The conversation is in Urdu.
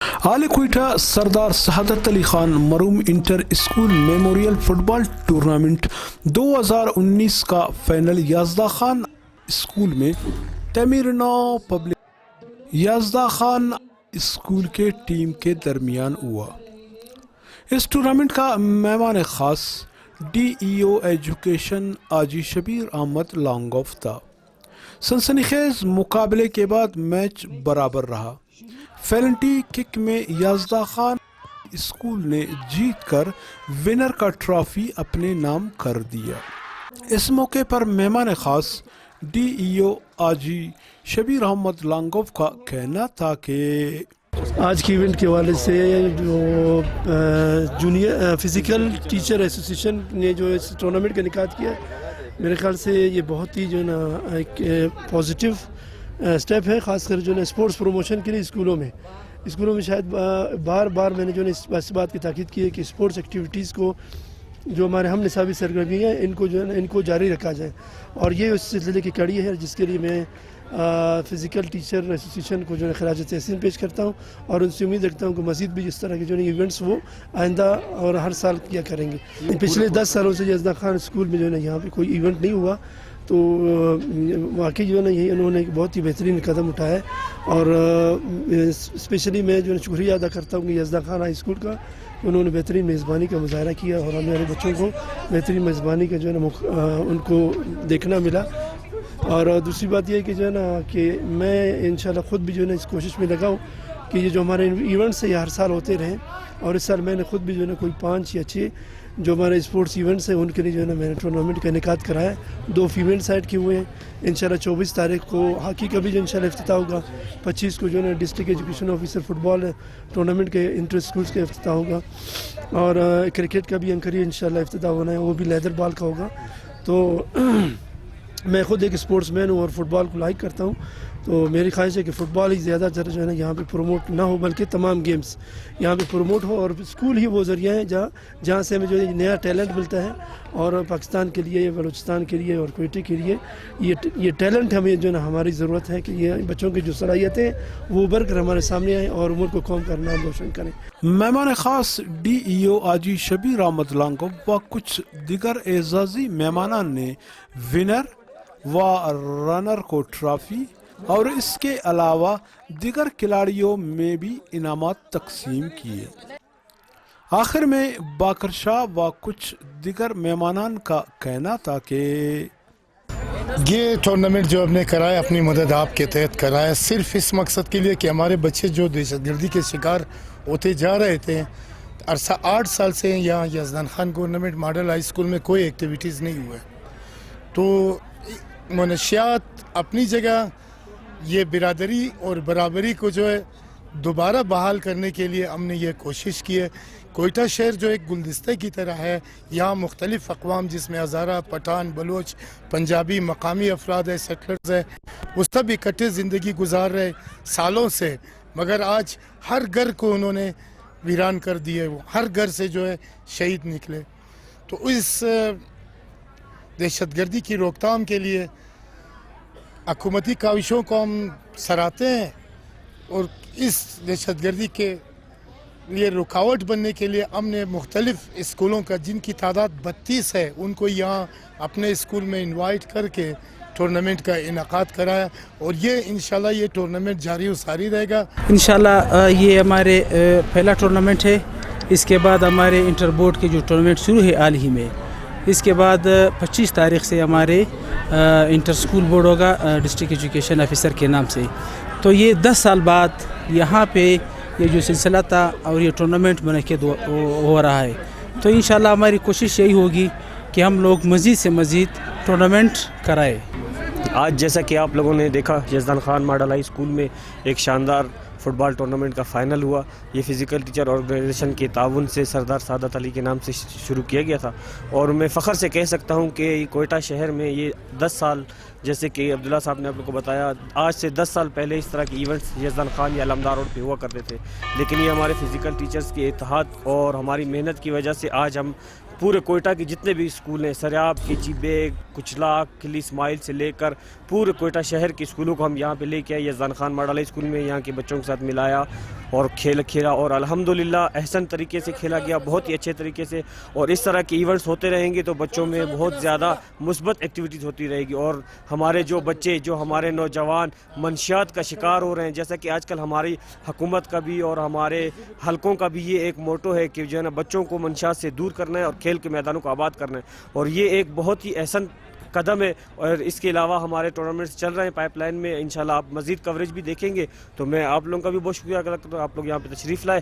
آل کوئٹہ سردار سعادت علی خان مرحوم انٹر اسکول میموریل فٹ بال ٹورنامنٹ 2019 کا فائنل یزدہ خان اسکول میں تیمیرنا پبلک یزدہ خان اسکول کے ٹیم کے درمیان ہوا۔ اس ٹورنامنٹ کا مہمان خاص ڈی ای او ایجوکیشن حاجی شبیر احمد لانگوف تھا۔ سنسنی خیز مقابلے کے بعد میچ برابر رہا۔ پینلٹی کک میں یزدہ خان اسکول نے جیت کر ونر کا ٹرافی اپنے نام کر دیا۔ اس موقع پر مہمان خاص ڈی ای او حاجی شبیر احمد لانگوف کا کہنا تھا کہ آج کی ایونٹ کے حوالے سے جو جونیئر فزیکل ٹیچر ایسوسیشن نے جو اس ٹورنامنٹ کا انعقاد کیا، میرے خیال سے یہ بہت ہی جو ہے نا ایک پازیٹیو اسٹیپ ہے، خاص کر جو ہے اسپورٹس پروموشن کے لیے اسکولوں میں شاید بار بار میں نے جو ہے اس بات کی تاکید کی ہے کہ اسپورٹس ایکٹیویٹیز کو جو ہمارے ہم نصابی سرگرمی ہیں ان کو جو ہے نا ان کو جاری رکھا جائے، اور یہ اس سلسلے کی کڑی ہے جس کے لیے میں فزیکل ٹیچر ایسوسیشن کو جو ہے خراج تحسین پیش کرتا ہوں، اور ان سے امید رکھتا ہوں کہ مزید بھی اس طرح کے جو ہے ایونٹس وہ آئندہ اور ہر سال کیا کریں گے۔ پچھلے 10 سالوں سے یزدہ خان اسکول میں جو ہے نا یہاں پہ کوئی ایونٹ نہیں ہوا، تو واقعی جو ہے نا یہ انہوں نے ایک بہت ہی بہترین قدم اٹھایا ہے، اور اسپیشلی میں جو ہے شکریہ ادا کرتا ہوں کہ یزدہ خان ہائی اسکول کا، انہوں نے بہترین میزبانی کا مظاہرہ کیا اور ہمارے بچوں کو بہترین میزبانی کا جو ہے نا ان کو دیکھنا ملا۔ اور دوسری بات یہ ہے کہ جو ہے نا کہ میں انشاءاللہ خود بھی جو ہے نا اس کوشش میں لگا ہوں کہ یہ جو ہمارے ایونٹس ہیں یہ ہر سال ہوتے رہیں، اور اس سال میں نے خود بھی جو ہے نا کوئی 5 یا 6 جو ہمارے اسپورٹس ایونٹس ہیں ان کے لیے جو ہے نا میں نے ٹورنامنٹ کا انعقاد کرایا ہے۔ 2 فیمیل سائڈ کے ہوئے ہیں، انشاءاللہ 24 تاریخ کو ہاکی کا بھی جو انشاءاللہ افتتاح ہوگا، 25 کو جو ہے نا ڈسٹرکٹ ایجوکیشن آفیسر فٹ بال ٹورنامنٹ کے انٹر اسکولس کا افتتاح ہوگا، اور کرکٹ کا بھی انکری انشاءاللہ افتتاح ہونا ہے، وہ بھی لیدر بال کا ہوگا۔ تو میں خود ایک اسپورٹس مین ہوں اور فٹ بال کو لائک کرتا ہوں، تو میری خواہش ہے کہ فٹ بال ہی زیادہ تر جو ہے نا یہاں پہ پروموٹ نہ ہو، بلکہ تمام گیمز یہاں پہ پروموٹ ہو، اور اسکول ہی وہ ذریعہ ہے جہاں سے ہمیں جو ہے نیا ٹیلنٹ ملتا ہے، اور پاکستان کے لیے، بلوچستان کے لیے اور کوئٹہ کے لیے یہ ٹیلنٹ ہمیں جو ہے نا ہماری ضرورت ہے کہ یہ بچوں کی جو صلاحیتیں ہیں وہ ابھر کر ہمارے سامنے آئیں اور ملک کو قوم کا نام روشن کریں۔ مہمان خاص ڈی ای او حاجی شبیر احمد لانگوف و کچھ دیگر اعزازی مہمانان نے ونر و رنر کو ٹرافی اور اس کے علاوہ دیگر کھلاڑیوں میں بھی انعامات تقسیم کیے۔ آخر میں باقر شاہ و کچھ دیگر مہمانان کا کہنا تھا کہ یہ ٹورنامنٹ جو ہم نے کرایا اپنی مدد آپ کے تحت کرایا صرف اس مقصد کے لیے کہ ہمارے بچے جو دہشت گردی کے شکار ہوتے جا رہے تھے، عرصہ 8 سال سے یہاں Yazda Khan government model high school میں کوئی ایکٹیویٹیز نہیں ہوئے، تو منشیات اپنی جگہ، یہ برادری اور برابری کو جو ہے دوبارہ بحال کرنے کے لیے ہم نے یہ کوشش کی ہے۔ کوئٹہ شہر جو ایک گلدستہ کی طرح ہے، یہاں مختلف اقوام جس میں ہزارہ، پٹھان، بلوچ، پنجابی، مقامی افراد ہیں، سیٹلرز ہیں، وہ سب اکٹھے زندگی گزار رہے سالوں سے، مگر آج ہر گھر کو انہوں نے ویران کر دیے، وہ ہر گھر سے جو ہے شہید نکلے۔ تو اس دہشت گردی کی روک تھام کے لیے حکومتی کاوشوں کو ہم سراہتے ہیں، اور اس دہشت گردی کے لیے رکاوٹ بننے کے لیے ہم نے مختلف اسکولوں کا، جن کی تعداد 32 ہے، ان کو یہاں اپنے اسکول میں انوائٹ کر کے ٹورنامنٹ کا انعقاد کرایا، اور یہ انشاءاللہ یہ ٹورنامنٹ جاری و ساری رہے گا۔ انشاءاللہ یہ ہمارے پہلا ٹورنامنٹ ہے، اس کے بعد ہمارے انٹر بورڈ کے جو ٹورنامنٹ شروع ہے حال ہی میں، اس کے بعد 25 تاریخ سے ہمارے انٹر اسکول بورڈ ہوگا ڈسٹرکٹ ایجوکیشن آفیسر کے نام سے۔ تو یہ 10 سال بعد یہاں پہ یہ جو سلسلہ تھا اور یہ ٹورنامنٹ منعقد ہو رہا ہے، تو انشاءاللہ ہماری کوشش یہی ہوگی کہ ہم لوگ مزید سے مزید ٹورنامنٹ کرائیں۔ آج جیسا کہ آپ لوگوں نے دیکھا، یزدہ خان ماڈل ہائی اسکول میں ایک شاندار فٹ بال ٹورنامنٹ کا فائنل ہوا۔ یہ فزیکل ٹیچر آرگنائزیشن کے تعاون سے سردار سعادت علی کے نام سے شروع کیا گیا تھا، اور میں فخر سے کہہ سکتا ہوں کہ کوئٹہ شہر میں یہ 10 سال جیسے کہ عبداللہ صاحب نے آپ لوگ کو بتایا آج سے 10 سال پہلے اس طرح کے ایونٹس یزدان خان یا علمدار روڈ پہ ہوا کرتے تھے، لیکن یہ ہمارے فزیکل ٹیچرز کے اتحاد اور ہماری محنت کی وجہ سے آج ہم پورے کوئٹہ کے جتنے بھی اسکول ہیں، سریاب، کیچی بیگ، کچلا، کلی اسماعیل سے لے کر پورے کوئٹہ شہر کے اسکولوں کو ہم یہاں پہ لے کے آئے، Yazdan Khan model high school میں یہاں کے بچوں کے ساتھ ملایا اور کھیلا اور الحمدللہ احسن طریقے سے کھیلا گیا، بہت ہی اچھے طریقے سے، اور اس طرح کے ایونٹس ہوتے رہیں گے تو بچوں میں بہت زیادہ مثبت ایکٹیویٹیز ہوتی رہے گی، اور ہمارے جو بچے، جو ہمارے نوجوان منشیات کا شکار ہو رہے ہیں، جیسا کہ آج کل ہماری حکومت کا بھی اور ہمارے حلقوں کا بھی یہ ایک موٹو ہے کہ جو ہے نا بچوں کو منشیات سے دور کرنا ہے اور کھیل کے میدانوں کو آباد کرنا ہے، اور یہ ایک بہت ہی احسن قدم ہے۔ اور اس کے علاوہ ہمارے ٹورنامنٹس چل رہے ہیں پائپ لائن میں، انشاءاللہ آپ مزید کوریج بھی دیکھیں گے، تو میں آپ لوگوں کا بھی بہت شکریہ ادا کرتا ہوں، آپ لوگ یہاں پہ تشریف لائے۔